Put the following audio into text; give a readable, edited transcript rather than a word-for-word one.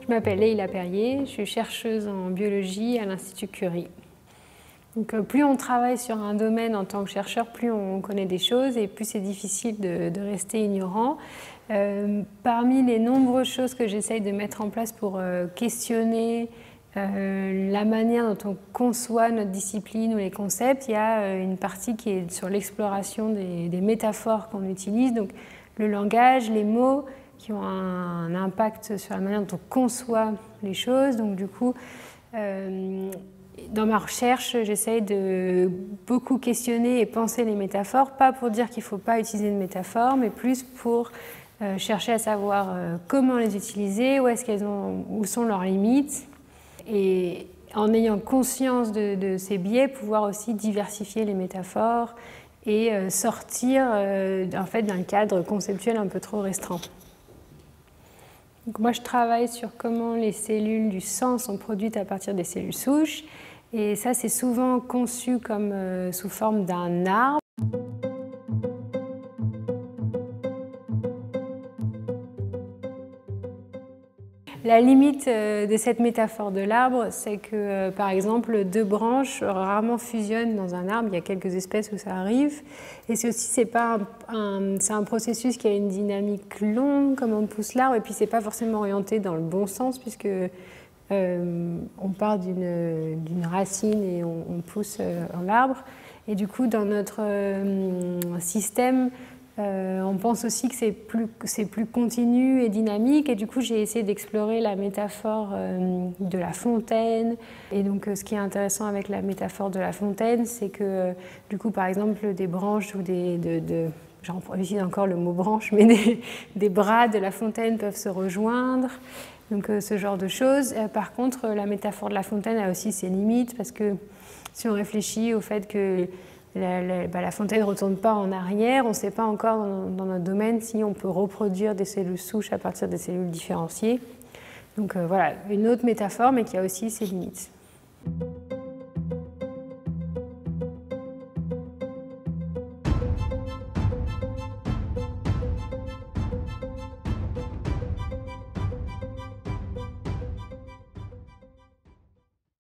Je m'appelle Leïla Perrier, je suis chercheuse en biologie à l'Institut Curie. Donc, plus on travaille sur un domaine en tant que chercheur, plus on connaît des choses et plus c'est difficile de rester ignorant. Parmi les nombreuses choses que j'essaye de mettre en place pour questionner la manière dont on conçoit notre discipline ou les concepts, il y a une partie qui est sur l'exploration des métaphores qu'on utilise, donc le langage, les mots qui ont un impact sur la manière dont on conçoit les choses. Donc du coup, dans ma recherche, j'essaye de beaucoup questionner et penser les métaphores, pas pour dire qu'il ne faut pas utiliser de métaphores, mais plus pour chercher à savoir comment les utiliser, où sont leurs limites, et en ayant conscience de ces biais, pouvoir aussi diversifier les métaphores et sortir en fait, d'un cadre conceptuel un peu trop restreint. Donc moi, je travaille sur comment les cellules du sang sont produites à partir des cellules souches. Et ça, c'est souvent conçu comme sous forme d'un arbre. La limite de cette métaphore de l'arbre, c'est que, par exemple, deux branches rarement fusionnent dans un arbre. Il y a quelques espèces où ça arrive. Et c'est aussi, c'est un processus qui a une dynamique longue, comme on pousse l'arbre, et puis c'est pas forcément orienté dans le bon sens, puisque on part d'une racine et on pousse l'arbre. Et du coup, dans notre système, on pense aussi que c'est plus continu et dynamique, et du coup j'ai essayé d'explorer la métaphore de la fontaine. Et donc ce qui est intéressant avec la métaphore de la fontaine, c'est que du coup par exemple des branches ou j'utilise encore le mot branche, mais des bras de la fontaine peuvent se rejoindre, donc ce genre de choses. Par contre la métaphore de la fontaine a aussi ses limites, parce que si on réfléchit au fait que la fontaine ne retourne pas en arrière, on ne sait pas encore dans notre domaine si on peut reproduire des cellules souches à partir des cellules différenciées. Donc voilà, une autre métaphore, mais qui a aussi ses limites.